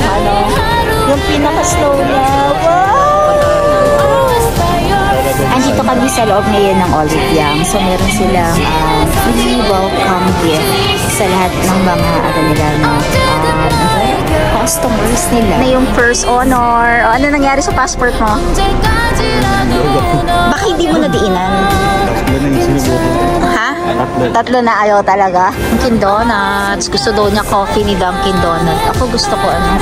ano, yung pinaka-slow niya. Wow! Andito kami sa loob ngayon ng Olive Young. So, meron silang free welcome gift sa lahat ng mga customers nila. Na yung first honor. O, ano nangyari sa passport mo? Baka hindi mo nadiinan? Ha? Tatlo na ayaw talaga. Dunkin Donuts. Gusto daw niya coffee ni Dunkin Donuts. Ako gusto ko ano.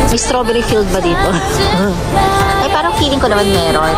May strawberry filled ba dito? Ay, parang feeling ko naman meron.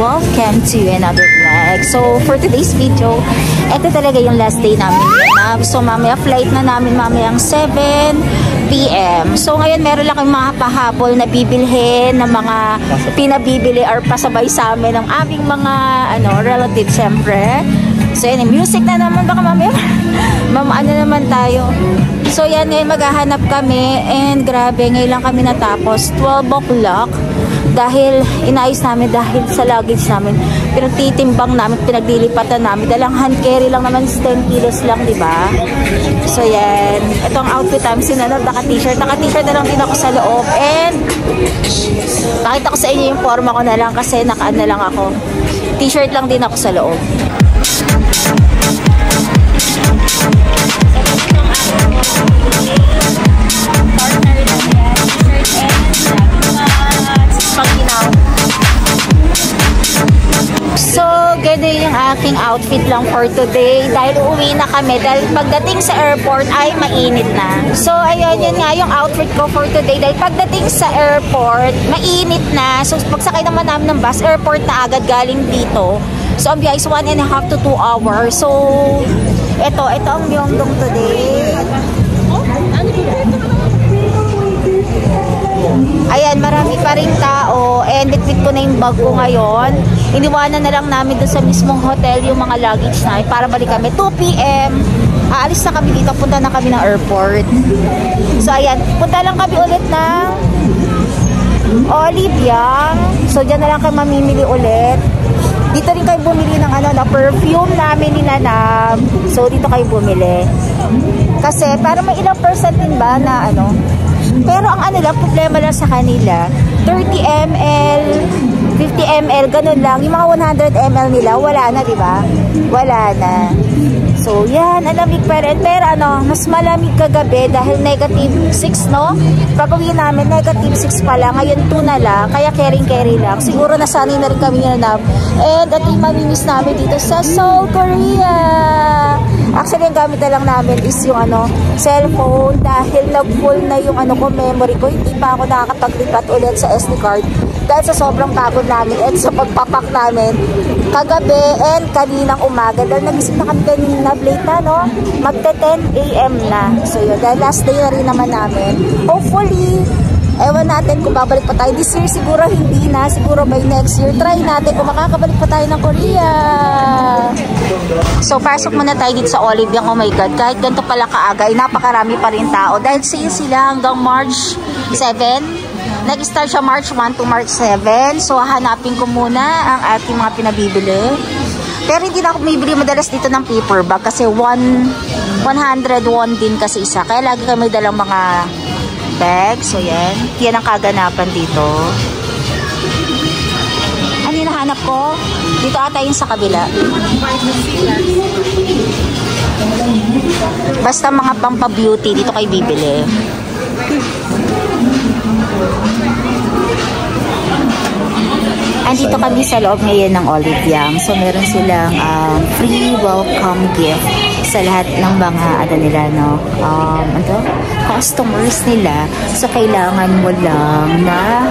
Welcome to another vlog. So, for today's video, ito talaga yung last day namin. So, mamaya flight na namin mamayang 7 PM. So, ngayon meron lang kayong mga pahabol na bibilhin ng mga pinabibili or pasabay sa amin ng aming mga relatives, syempre. So, yan, music na naman. Baka mamaya ano naman tayo. So, yan, ngayon maghahanap kami. And grabe, ngayon lang kami natapos. 12 o'clock. Dahil inayos namin, dahil sa luggage namin, pinagtitimbang namin, pinaglilipatan namin. Dalang hand carry lang naman, 10 kilos lang, di ba? So, yan. Itong outfit namin, sinanod, naka-t-shirt. Naka-t-shirt na lang din ako sa loob. And, pakita ko sa inyo yung forma ko na lang kasi nakaan na lang ako. T-shirt lang din ako sa loob. So, ganun yung aking outfit lang for today. Dahil uuwi na kami. Dahil pagdating sa airport ay mainit na. So, ayun, yun nga yung outfit ko for today. Dahil pagdating sa airport, mainit na. So, pagsakay naman namin ng bus, airport na agad galing dito. So, ang biyahe is 1.5 to 2 hours. So, ito ang Myeongdong today. Ayan, marami pa rin tao. And bitbit ko na yung bag ko ngayon. Iniwanan na lang namin doon sa mismong hotel yung mga luggage na para balik kami 2 PM. Aalis na kami dito, punta na kami ng airport. So ayan, punta lang kami ulit ng Olive Young. So dyan na lang kayo mamimili ulit. Dito rin kayo bumili ng na perfume namin ni Nanam. So dito kayo bumili. Kasi para may ilang percent din ba na pero ang lang, problema lang sa kanila, 30 ml, 50 ml, ganun lang. Yung mga 100 ml nila, wala na, di ba? Wala na. So, yan, alamig pa rin. Pero mas malamig kagabi dahil -6, no? Pag-uwi namin, -6 pa lang. Ngayon, 2 na lang. Kaya carry lang. Siguro nasanay na rin kami yun na. And ito yung mamimiss namin dito sa Seoul, Korea. Actually, ang gamit na lang namin is yung cellphone dahil nag-full na yung memory ko. Hindi pa ako nakakapag-lipat ulit sa SD card dahil sa sobrang pagod namin at sa pagpapak namin kagabi and kaninang umaga. Dahil nagisip na kami kanina late na, no? Magte-10 AM na. So yun, dahil last day na rin naman namin. Hopefully, ewan natin kung babalik pa tayo. This year siguro hindi na. Siguro by next year, try natin kung makakabalik pa tayo ng Korea. So, pasok muna tayo dito sa Olive Young. Oh my God, kahit ganito pala kaaga, ay napakarami pa rin tao. Dahil sale sila hanggang March 7. Nag-start siya March 1 to March 7. So, hanapin ko muna ang ating mga pinabibili. Pero hindi na ako bumibili madalas dito ng paper bag kasi 101 din kasi isa. Kaya lagi kami dalang mga bag. So, yan. Yan ang kaganapan dito. Ano yung nahanap ko? Dito ata yung sa kabila. Basta mga pampa-beauty, dito kayo bibili. Andito kami sa loob ngayon ng Olive Young. So, meron silang free welcome gift sa lahat ng mga customers nila. So, kailangan mo lang na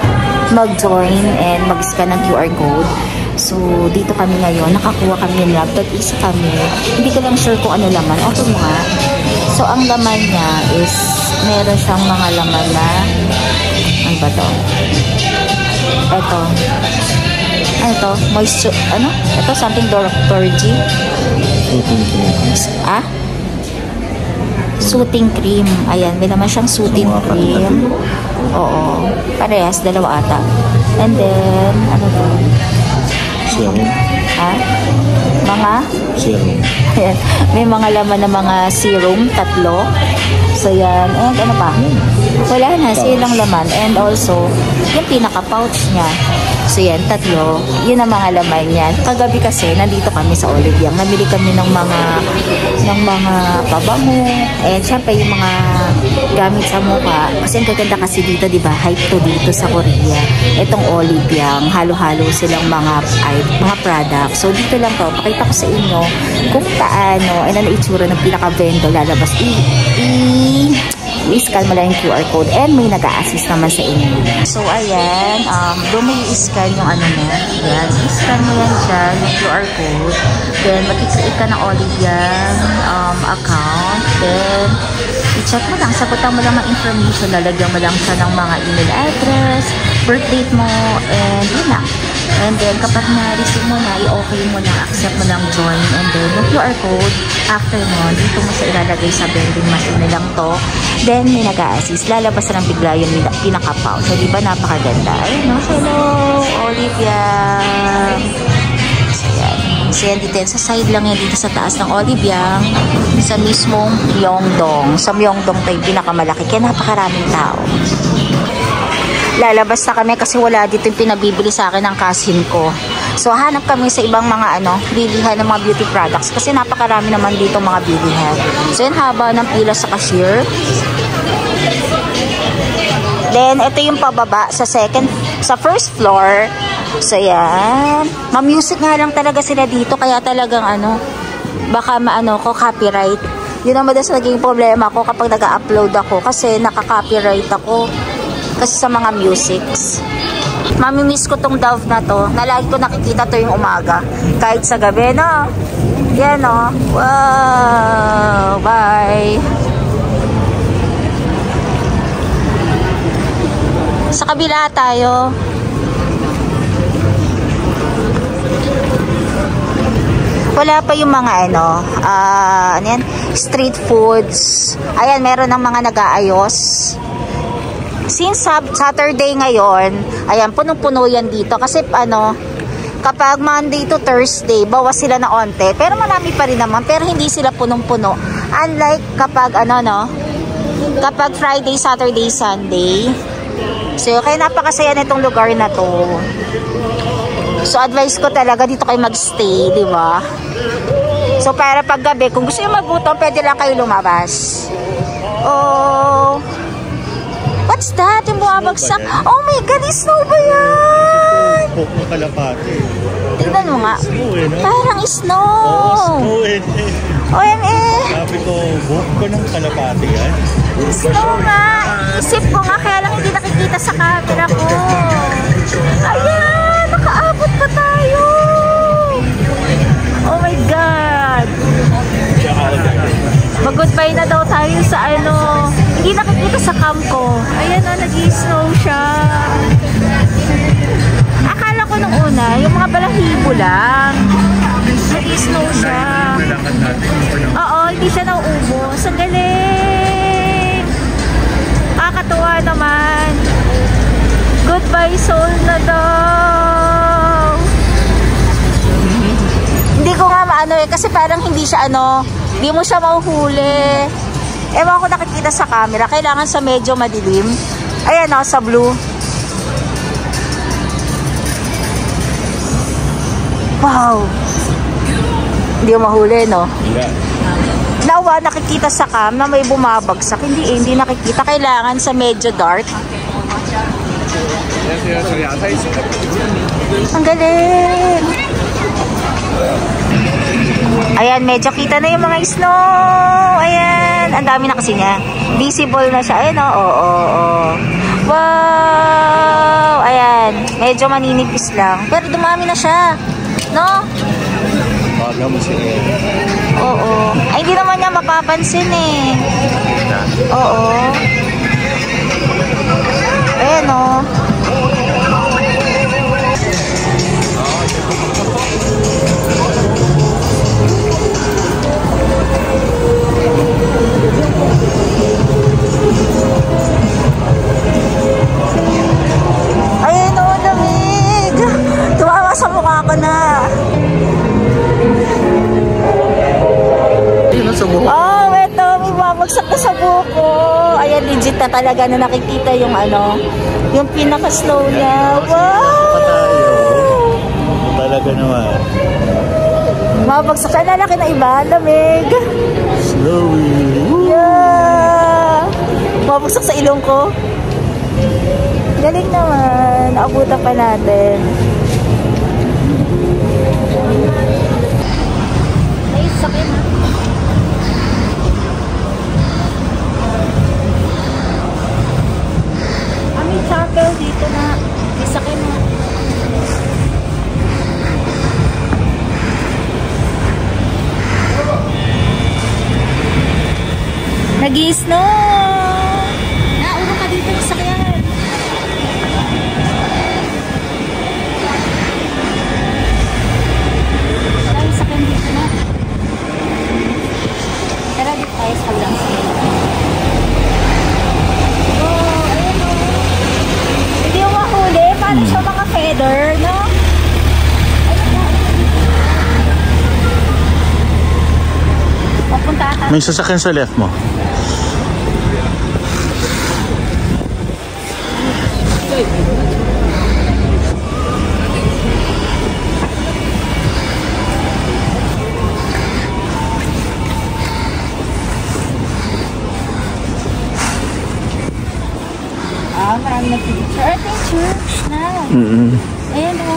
mag-join and mag-scan ng QR code. So, dito kami ngayon. Nakakuha kami ng lab. Tag-isa kami. Hindi ko lang sure kung ano laman. Okay mo nga. So, ang laman niya is meron siyang mga laman na ano ba to? Ito. Ano to? Moisture. Ano? Ito, something Dr. G. Ah? Soothing cream. Ayan, may naman siyang soothing cream. Oo. Parehas, dalawa ata. And then, ano to? Serum. Ha? Mga? Serum. Ayan. May mga laman na mga serum, 3. So, yan. And ano pa? Wala na. Silang laman. And also, yung pinaka-pouch niya. So, yan. 3. Yun ang mga laman niya. Kagabi kasi, nandito kami sa Olivia. Namili kami ng mga pabango. And syempre, yung mga gamit sa mukha. Kasi ang gaganda kasi dito, di ba? Hype to dito sa Korea. Itong Olivia. Halo-halo silang mga products. So, dito lang to. Pakita ko sa inyo kung paano, ano na itsura ng pinaka-vendor lalabas. I-scan mo lang yung QR code and may nag-a-assist naman sa inyo. So, ayan. Doon may i-scan yung ano mo. Ayan. I-scan mo yan dyan, yung QR code. Then, mag-create ka ng Olivia account. Then, i-check mo lang. Sagutan mo lang ang information. Lalagyan mo lang siya ng mga email address, birth date mo, and yun lang. And then, kapag na-receive mo na, i-okay mo na, accept mo lang join. And then, yung QR code, after mo, dito mo siya ilalagay sa vending machine nilang to. Then, may nag-a-assist. Lalabas na lang bigla yung pinaka-pouch. So, diba napakaganda? Ayun, no? Hello, Olivia. So, yan. So, yan dito. Sa side lang yan dito sa taas ng Olivia. Sa mismong Myeongdong. Sa Myeongdong tayo pinakamalaki. Kaya napakaraming tao. Lalabas na kami kasi wala dito yung pinabibili sa akin ng cousin ko. So, hanap kami sa ibang mga bilihan ng mga beauty products kasi napakarami naman dito mga bilihan. So, yan haba ng pila sa cashier. Then, ito yung pababa sa first floor. So, yan. Ma-music nga lang talaga sila dito kaya talagang baka ko copyright. Yun ang madalas naging problema ko kapag nag-upload ako kasi nakaka-copyright ako. Kasi sa mga musics. Mamimiss ko tong Dove na to. Lagi ko nakikita to yung umaga. Kahit sa gabi, no? Yan, no? Wow! Bye! Sa kabila tayo. Wala pa yung mga ano yan? Street foods. Ayan, meron ng mga nag-aayos. Since Saturday ngayon, ayan, punong-puno yan dito. Kasi kapag Monday to Thursday, bawas sila na onte. Pero marami pa rin naman. Pero hindi sila punong-puno. Unlike kapag kapag Friday, Saturday, Sunday. So, kaya napakasaya nitong lugar na to. So, advice ko talaga dito kayo magstay, di ba? So, para pag gabi, kung gusto nyo magbuto, pwede lang kayo lumabas. Oh... What's that? Yung bumabagsak? Oh my God, snow ba yan? Buhok ng kalapati. Tignan mo nga. Parang snow. Oo, snow eh. OME. Sabi ko, buhok ko ng kalapati yan. Snow nga. Isip ko nga, kaya lang hindi nakikita sa camera ko. Ayan, nakaabot pa tayo. Oh my God. Mag-goodbye na daw tayo sa hindi nakikita sa camp ko. Ayan nag-i-snow siya. Akala ko nung una, yung mga balahibo lang. Nag-i-snow siya. Oo, hindi siya nauubos. Ang galing. Kakatuwa naman. Goodbye Seoul na daw. Hindi ko nga kasi parang hindi siya hindi mo siya mahuhuli. Ewan ko nakikita sa camera. Kailangan sa medyo madilim. Ayan sa blue. Wow. Hindi mo mahuli, no? Nawa, nakikita sa cam na may bumabagsak. Hindi nakikita. Kailangan sa medyo dark. Ang galing. Ayan, medyo kita na yung mga snow. Ayan, ang dami na kasi niya. Visible na siya. Ayan, oo. Wow! Ayan. yan. Medyo maninipis lang. Pero dumami na siya. No? Baga mo siya. Oo. Ay, hindi naman niya mapapansin eh. Oo. Ayan o. Ayan o, lamig. Tumawa sa mukha ko na. Oh, eto, may babagsak na sa buko. Ayan, legit na talaga na nakikita yung ano, yung pinaka-slow niya. Wow! Talaga naman. Mabagsak siya. Lalaki na iba, lamig. Slowy. Yeah! Mabagsak sa ilong ko. Galing naman. Naabutan pa natin. Ay, sakit na. May chapel dito na. May sakit na. Nag-i-snow! Nauro ka dito ng sakyan. Maraming sakyan dito na. Tara dito tayo sa lang. Oh, ayun o. Hindi yung mahuli. Paano siya mga feather, no? Papunta ka. May sasakyan sa left mo. Marami na picture. Ito yung church na. Ayan o.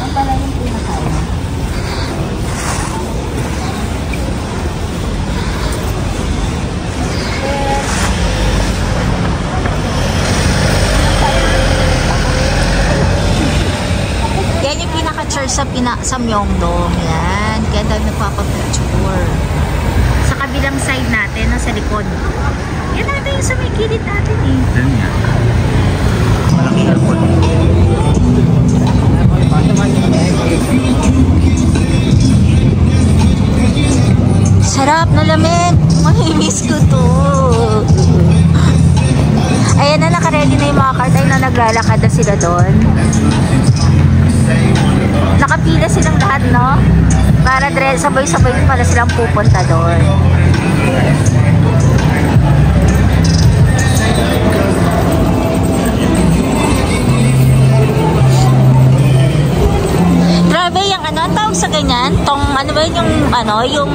Ang pala yung pinakain. Yan yung pinaka-church sa Myeongdong. Yan. Kaya tayo nagpapapicture. Sa kabilang side natin, no, sa likod. Yan natin yung sa may kilid natin eh. Yan nga. Malaki na po. Sarap na lamig. Mahimiss ko to. Ayan na, nakaready na yung mga cart. Ay na, naglalakad na sila doon. Nakapila silang lahat, no? Para sabay-sabay pala silang pupunta doon. Grabe yung ano, ang tawag sa ganyan? Tong, ano ba yung, ano, yung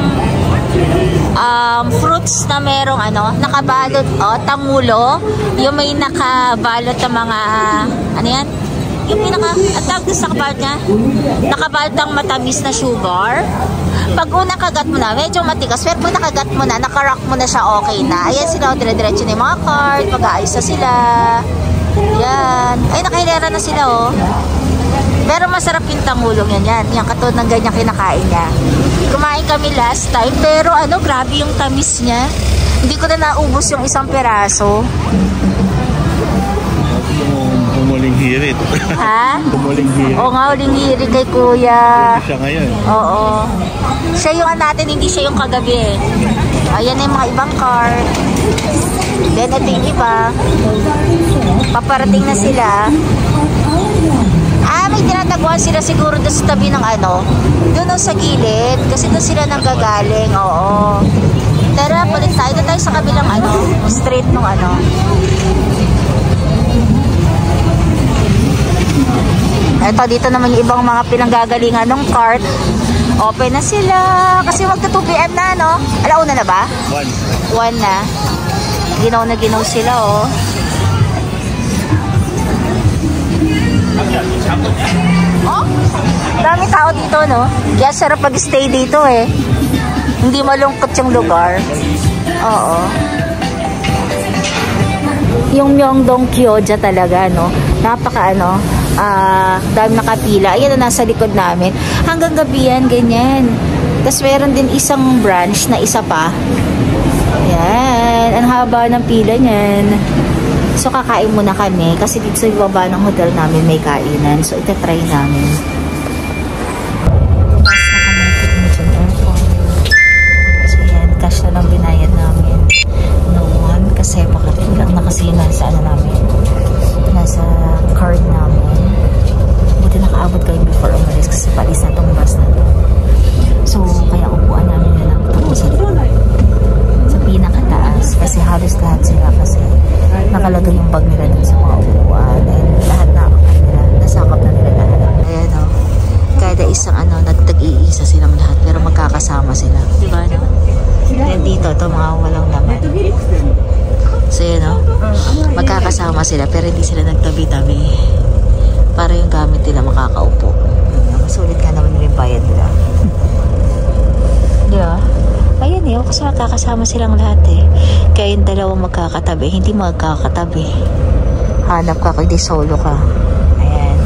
fruits na merong ano, nakabalot, tangulo. Yung may nakabalot ng mga, ano yan? Yung pinaka, ang tawag sa nakabalot niya, nakabalot ng matamis na sugar. Pag unang kagat mo na, medyo matigas, pero pag nakagat mo na, nakarock mo na siya, okay na. Ayan sila, dire-diretso na yung mga cart, mag-aayos na sila. Yan. Ay, nakahilera na sila, oh. Pero masarap yung tangulong yan. Yan, katulad ng ganyan kinakain niya. Kumain kami last time, pero ano, grabe yung tamis niya. Hindi ko na naubos yung isang peraso. Umuling hirit. Ha? Umuling hirit. Oo nga, uling hirit kay kuya. Hindi siya ngayon. Oo. Siya yung natin, hindi siya yung kagabi eh. Ayan na yung mga ibang cart. Then ito yung iba. Paparating na sila. May tinataguan sila siguro doon sa tabi ng ano. Doon sa gilid. Kasi doon sila nanggagaling. Oo. Tara, palit tayo. Doon tayo sa kabilang ano. Street nung ano. Eto, dito naman yung ibang mga pinanggagalingan ng cart. Open na sila. Kasi magta 2 PM na, no? Alauna na ba? 1 na. Ginaw na ginaw sila, oh. Oh, dami tao dito, no? Kaya sarap mag-stay dito, eh. Hindi malungkot yung lugar. Oo. Yung Myeongdong Gyoza talaga, no? Napaka, dami nakapila. Ayan na, nasa likod namin. Hanggang gabi yan, ganyan. Tapos meron din isang branch na isa pa. Ayan. Ang haba ng pila niyan. So, kakain muna kami. Kasi dito sa baba ng hotel namin may kainan. So, itatry namin. So, ayan. Cash na lang binayad namin. Noon. Kasi makatilang na kasi nasa namin. Nasa card namin. Buti nakaabot kayo before umalis kasi palis na itong bus na ito. So, kaya upuan namin na lang ito sa pinakataas kasi halos lahat sila kasi nakalagay yung bag nila dun sa mga upuan and lahat na nila, nasakap na nila lahat. Ayan o, kada isang nagtag-iisa silang lahat pero magkakasama sila. Diba no? And dito, ito mga walang laman. So yun o, magkakasama sila pero hindi sila nagtabi-tabi para yung gamit nila makakaupo. Sulit ka naman yung bayad nila. Diba? Ayan kasi magkakasama silang lahat Kaya yung dalawang magkakatabi, hindi magkakatabi. Hanap ka kung di solo ka. Ayan.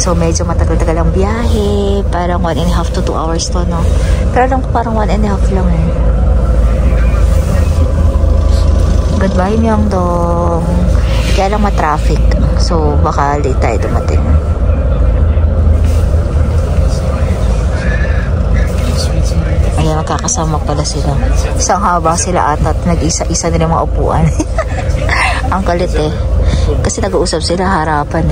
So, medyo matagal-tagal ang biyahe. Parang 1.5 to 2 hours to, no? Pero lang parang 1.5 lang Goodbye, Myeongdong. Kaya lang ma-traffic. So, baka late tayo dumating. Ayan, magkakasama pala sila. Isang haba sila at nag-isa-isa nila mga upuan. Ang kalit Kasi nag-uusap sila harapan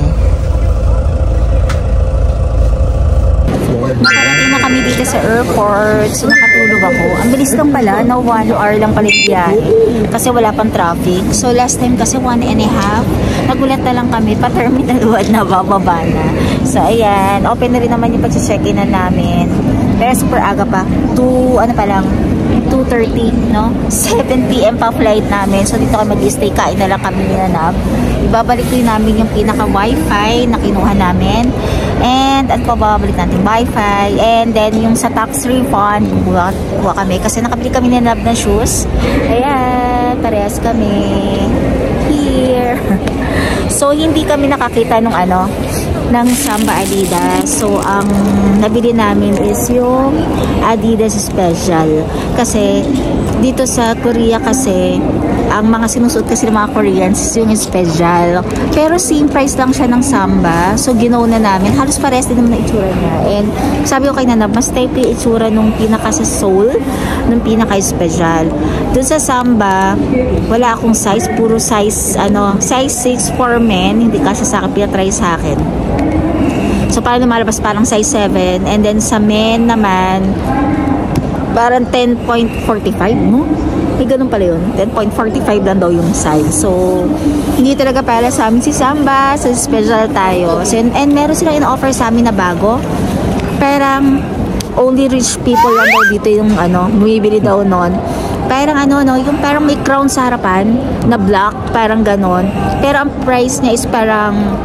Nakarating na kami dito sa airport. So, nakatulog ako. Ang bilis lang pala. 1 hour lang pala yung biyahe. Kasi wala pang traffic. So, last time kasi 1.5. Nagulat na lang kami. Pa-terminal 1 na bababa na. So, ayan. Open na rin naman yung pag-check-in na namin. Pero super aga pa. 2:30, no? 7 PM pa flight namin. So, dito kami mag-stay. Kain na lang kami ninanap. Ibabalik din namin yung pinaka-wifi na kinuha namin. And, at babalik natin wifi. And then, yung sa tax refund, kuha kami. Kasi nakabili kami ninanap ng shoes. Ayan, parehas kami. Here. So, hindi kami nakakita nung ng Samba Adidas. So, ang nabili namin is yung Adidas Special. Kasi, dito sa Korea kasi, ang mga sinusuot kasi ng mga Koreans is yung Special. Pero same price lang siya ng Samba. So, ginaw na namin. Halos pares din naman na itsura niya. And, sabi ko kay Nanab, mas type yung itsura nung pinaka sa sole, nung pinaka Special. Doon sa Samba, wala akong size. Puro size, size 6 for men. Hindi kasi sa akin, pinatry sa akin. So, parang lumalabas parang size 7. And then, sa men naman, parang 10.45, no? May ganun pala yun. 10.45 lang daw yung size. So, hindi talaga pala sa amin si Samba. Sa Special tayo. So, and meron sila in-offer sa amin na bago. Parang, only rich people lang daw dito yung, bumibili daw nun. Parang yung parang may crown sa harapan na black, parang ganon. Pero ang price niya is parang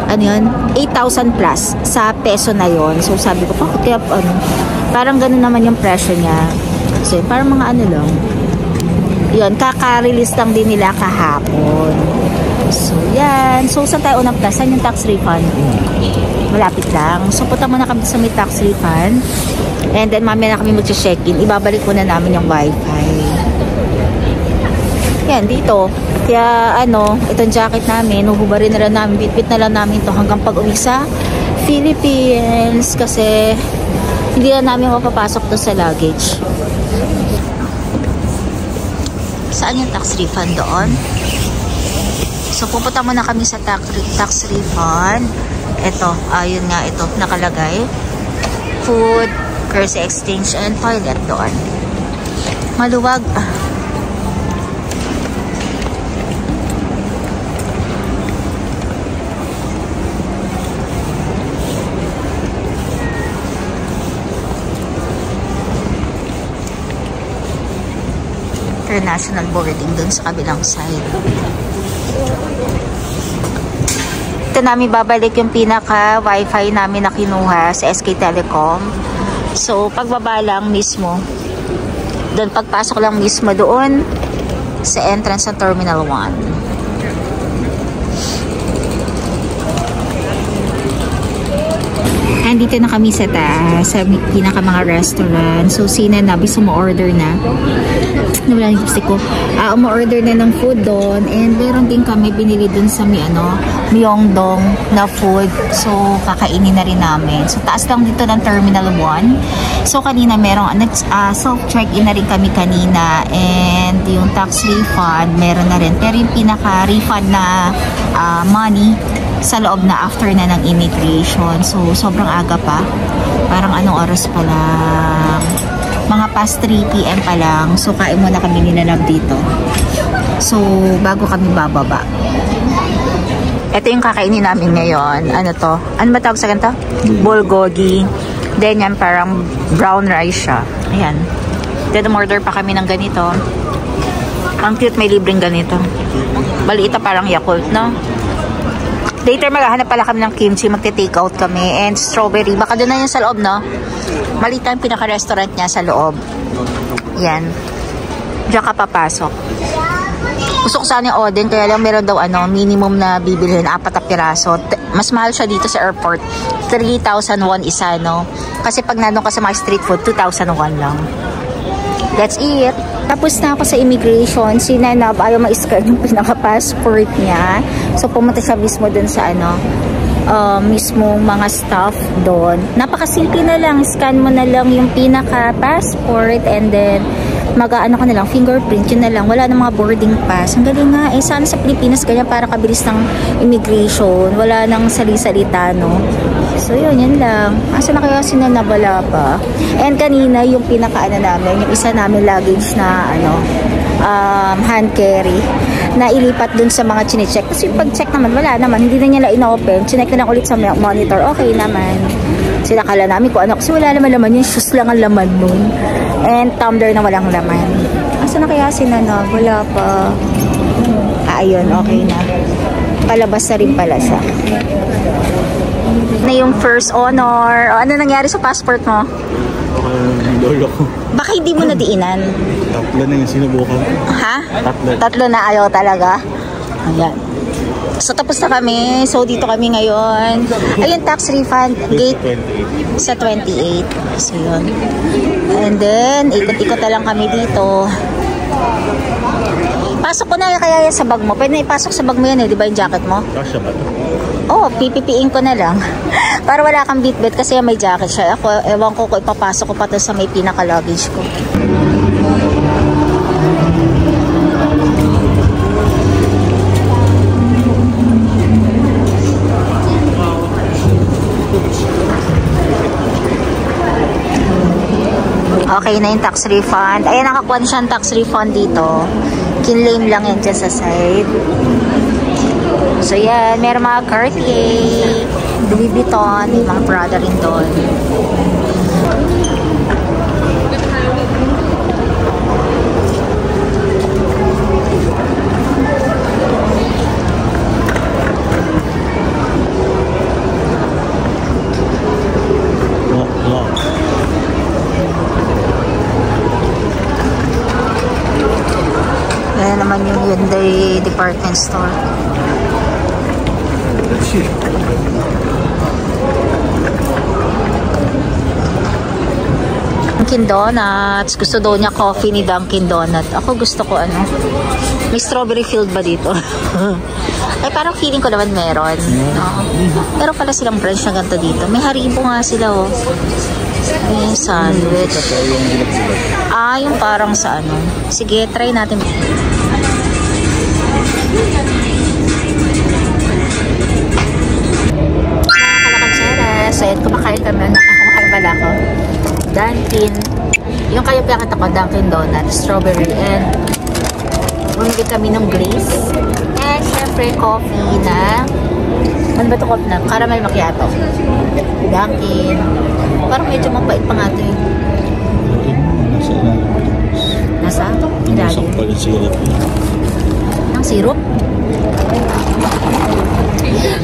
8,000 plus sa peso na yon. So sabi ko, kaya parang ganon naman yung presyo niya. Kasi parang mga lang. Yun, kaka-release lang din nila kahapon. So yan. So saan tayo unang plus? Saan yung tax refund? Malapit lang. So punta muna kami sa may tax refund. And then mamaya na kami mag-check-in. Ibabalik muna namin yung wifi. Yan, dito. Kaya itong jacket namin, huhubarin na lang namin, bitbit na lang namin ito hanggang pag-uwi sa Philippines. Kasi hindi na namin mapapasok to sa luggage. Saan yung tax refund doon? So pupunta muna kami sa tax refund. Ito, ayun nga, ito nakalagay. Food, currency exchange, and toilet doon. Maluwag. International boarding dun sa kabilang side. Ito namin babalik yung pinaka wifi namin na kinuha sa SK Telecom. So pagbaba lang mismo, doon pagpasok lang mismo doon, sa entrance ng Terminal 1. Andito na kami sa taas, sa pinaka mga restaurant. So, sina na, bis umu-order na. Nawala yung lipstick ko. Umu-order na ng food doon. And meron din kami binili doon sa Myeongdong na food. So, kakainin na rin namin. So, taas lang dito ng Terminal 1. So, kanina merong self-check-in na rin kami kanina. And yung tax refund, meron na rin. Pero yung pinaka-refund na money, sa loob na after na ng immigration. So, sobrang aga pa. Parang anong oras pa lang? Mga past 3 p.m. pa lang. So, kain muna kami nilalab dito. So, bago kami bababa. Ito yung kakainin namin ngayon. Ano to? Ano ba tawag sa ganito? Bulgogi. Then yan parang brown rice siya. Ayan. Then umorder pa kami ng ganito. Ang cute, may libreng ganito. Maliit parang Yakult, no? Later maghahanap pala kami ng kimchi, magte-take out kami, and strawberry. Baka doon na yun sa loob, no? Maliit yung pinaka-restaurant niya sa loob. Yan. Diyan ka papasok. Gusto ko sana yung Oden, kaya lang meron daw minimum na bibilhin, 4 na piraso. Mas mahal siya dito sa airport. 3,001 isa, no? Kasi pag nandun ka sa mga street food, 2,001 lang. That's it. Tapos na ako sa immigration, si Nanab ayaw ma-scan yung pinaka-passport niya. So, pumunta siya mismo dun sa mismo mga staff doon. Napakasimple na lang, scan mo na lang yung pinaka-passport and then mag-ano ka na lang, fingerprint, yun na lang. Wala na mga boarding pass. Ang galing nga, sana sa Pilipinas ganyan para kabilis ng immigration. Wala nang sali-salita, no? So, yun lang. Asa na kaya sinanabala pa? And kanina, yung pinaka-ano namin, yung isa namin luggage na, hand carry, na ilipat dun sa mga chinecheck. Kasi pag-check naman, wala naman. Hindi na nila in-open. Chinek na lang ulit sa monitor. Okay naman. Sinakala namin kung ano. Kasi wala naman laman. Yung shoes lang ang laman nun. And tumbler na walang laman. Asa na kaya sinanab? Wala pa. Ayun, okay na. Palabas na rin pala siya. Na yung first honor. O, ano nangyari sa passport mo? Lolo ko. Baka hindi mo nadiinan? Tatlo na yung sinubukan. Ha? Tatlo na ayaw talaga. Ayan. So, tapos na kami. So, dito kami ngayon. Ayun, tax refund. Gate 28. Sa 28. So, yun. And then, ikot-ikot na lang kami dito. Pasok ko na kaya yan sa bag mo. Pwede na ipasok sa bag mo yan, di ba yung jacket mo? Kasya ba ito? Oh, pipipiin ko na lang. Para wala kang bitbit kasi may jacket siya. Ako, ewan ko kung ipapasok ko pa to sa may pinaka-luggage ko. Okay na yung tax refund. Ayan, nakakuha na siyang tax refund dito. Kinlame lang yan dyan sa side. So, yan. Meron mga Cartier, Louis Vuitton, may mga Prada rin doon. Ayan naman yung Hyundai department store. Dunkin Donuts. Gusto daw niya coffee ni Dunkin Donut. Ako gusto ko may strawberry filled ba dito? Ay, parang feeling ko naman meron. No? Pero pala silang branch na ganito dito. May Haribo nga sila, oh. May sandwich. Yung parang sa Sige, try natin. So, yun, kumakain kami na kumakain pala ako. Dunkin. Yung kayo pinakita ko, Dunkin Donut, strawberry, and bumili kami ng glaze. And syempre, coffee na, ano ba ito coffee na? Caramel macchiato. Dunkin. Parang medyo mapait pa nga ito yun. Nasa ilalim. Nasa pala syrup. Ang syrup?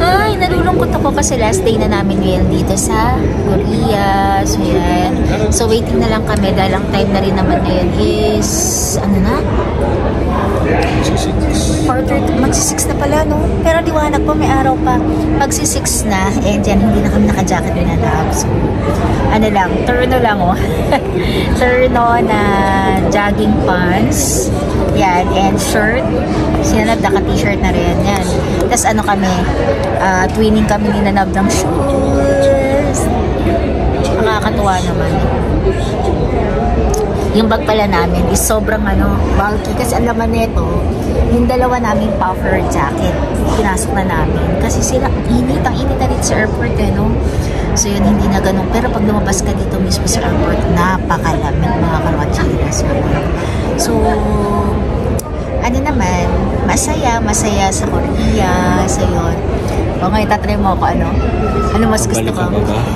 Ay, nalulungkot ako kasi last day na namin ngayon dito sa Korea. So, yan. So, waiting na lang kami dahil ang time na rin naman ngayon is, 4:30, magsi-6 na pala, no? Pero liwanag po, may araw pa. Magsi-6 na, and yan, hindi na kami naka-jacket na lab. So, ano lang, turno lang, oh. Turno na jogging pants. Yan, and shirt. Sinanab, naka-t-shirt na rin. Yan. Tapos ano kami, twinning kami ninanab ng shoes. Nakakatuwa naman. Yung bag pala namin is sobrang bulky kasi ang laman nito, yung dalawa naming puffer jacket, pinasok na namin. Kasi sila, ang init na rin sa airport, no? So yun, hindi na ganun. Pero pag lumabas ka dito mismo sa airport, napakalamig mga karwachiras. So, ano naman, masaya sa Korea, sa yun. O ngayon, tatry mo ako, ano mas gusto ko?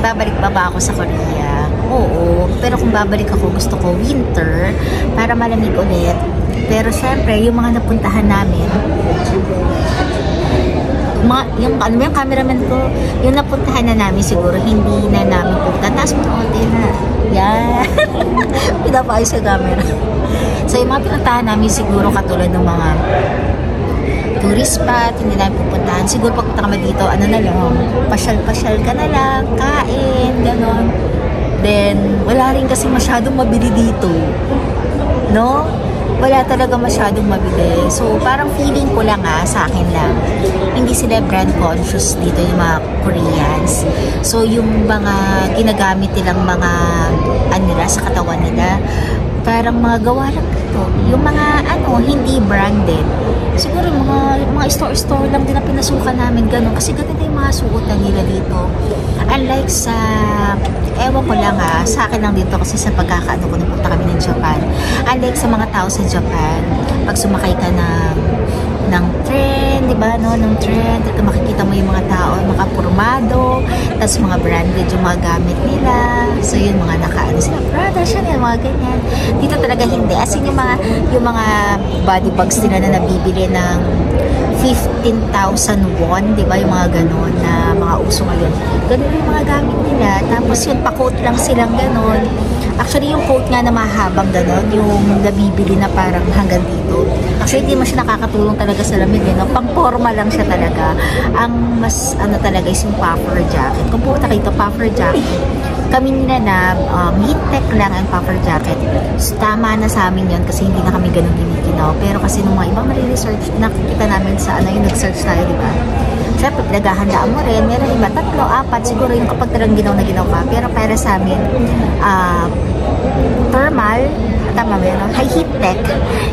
Babalik ba ako sa Korea? Oo, pero kung babalik ako, gusto ko winter para malamig ulit. Pero syempre, yung mga napuntahan namin, yung cameraman ko, yung napuntahan na namin siguro, hindi na namin punta. Taas mo konti na. Yan. Pinapayos sa camera. So, yung mga pinuntahan namin siguro katulad ng mga tourist spot, hindi namin pupuntahan. Siguro pagpunta kami dito, ano na lang, pasyal-pasyal ka na lang, kain, gano'n. Then, wala rin kasi masyadong mabili dito. No? Wala talaga masyadong mabili. So, parang feeling ko lang sa akin lang, hindi sila brand conscious dito yung mga Koreans. So, yung mga ginagamit nilang mga nila sa katawan nila, parang mga gawa lang ito. Yung mga hindi branded. Siguro mga store-store lang din na pinasukan namin gano'n. Kasi ganun yung mga suotan nila dito. Unlike sa, ewan ko lang sa akin lang dito kasi sa pagkakaano ko napunta kami ng Japan. Unlike sa mga tao sa Japan, pag sumakay ka ng trend, di ba, no? Ng trend, at makikita mo yung mga tao, mga pormado, tapos mga branded yung mga gamit nila. So, yun, mga sila, Prada, Chanel, mga ganyan. Dito talaga hindi. As in, yung mga body bags nila na nabibili ng 15,000 won, di ba, yung mga ganon na mga uso ngayon. Ganon yung mga gamit nila. Tapos yun, pa-coat lang silang ganon. Actually, yung coat nga na mahabang ganon, yung nabibili na parang hanggang dito. Actually, hindi mo siya nakakatulong talaga sa lamig, no? Pang-forma lang siya talaga. Ang mas, talaga is yung puffer jacket. Kung pumunta kayo, puffer jacket, kami na heat tech lang ang puffer jacket. So, tama na sa amin yun kasi hindi na kami ganun ginikinaw. Pero kasi nung mga ibang research, nakikita namin sa yung nag-search tayo, di ba? Siyempre, pinaghahandaan mo rin. Meron iba, 3, 4, siguro yung kapag talagang ginaw na ginaw ka. Pero para sa amin, thermal, tama ba yun? High heat tech.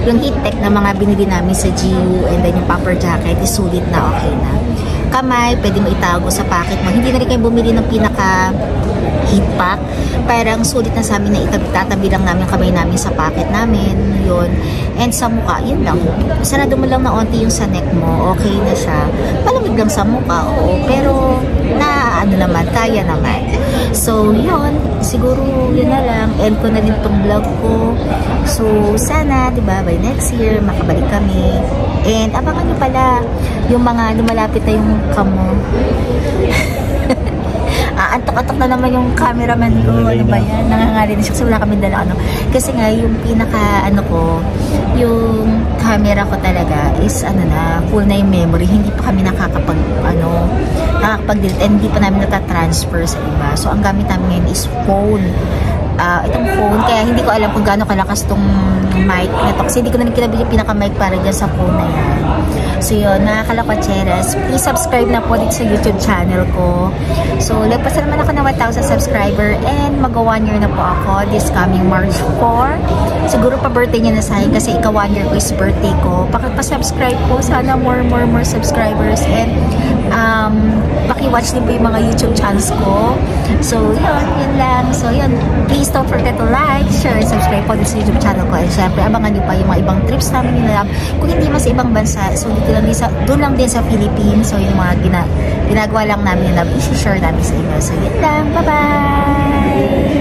Yung heat tech na mga binili namin sa GU and then yung puffer jacket is sulit na, okay na. Kamay, pwede mo itago sa pocket mo. Hindi na rin kayo bumili ng pinaka heat pack. Parang sulit na sa amin na itatabi lang namin kamay namin sa pocket namin. Yun. And sa mukha, yun lang. Sarado mo lang na onti yung sa neck mo. Okay na siya. Malamig lang sa mukha, oo. Pero, naman, kaya naman. So, yun. Siguro, yun na lang. End ko na din tong vlog ko. So, sana, diba, by next year, makabalik kami. And, abangan nyo pala yung mga lumalapit na yung kamo. Antok-antok na naman yung cameraman ko. Ano ba yan? Nangangali na siya kasi wala kami dala. Kasi nga, yung pinaka, yung camera ko talaga is, full na yung memory. Hindi pa kami nakakapag-delete and hindi pa namin natatransfer sa iba. So, ang gamit namin ngayon is phone. Itong phone, kaya hindi ko alam kung gaano kalakas tong mic na to. Kasi hindi ko na kinabili yung pinaka-mic para dyan sa phone na yan. So yun, mga kalakwacheras, please subscribe na po dito sa YouTube channel ko. So, lagpasan naman ako ng 1,000 subscriber and mag-1 year na po ako this coming March 4. Siguro pa birthday niya na sa akin kasi ika 1 year ko is birthday ko. Pakipasubscribe po. Sana more subscribers and paki-watch din po yung mga YouTube channels ko. So, yun lang. So, yun. Please don't forget to like, share, and subscribe po dito sa YouTube channel ko. And syempre, abangan nyo pa yung mga ibang trips namin nila. Kung hindi mas ibang bansa, so dito lang din doon lang din sa Philippines. So, yung mga ginagawa lang namin nila, i-share namin sa inyo. So, yun lang. Bye-bye!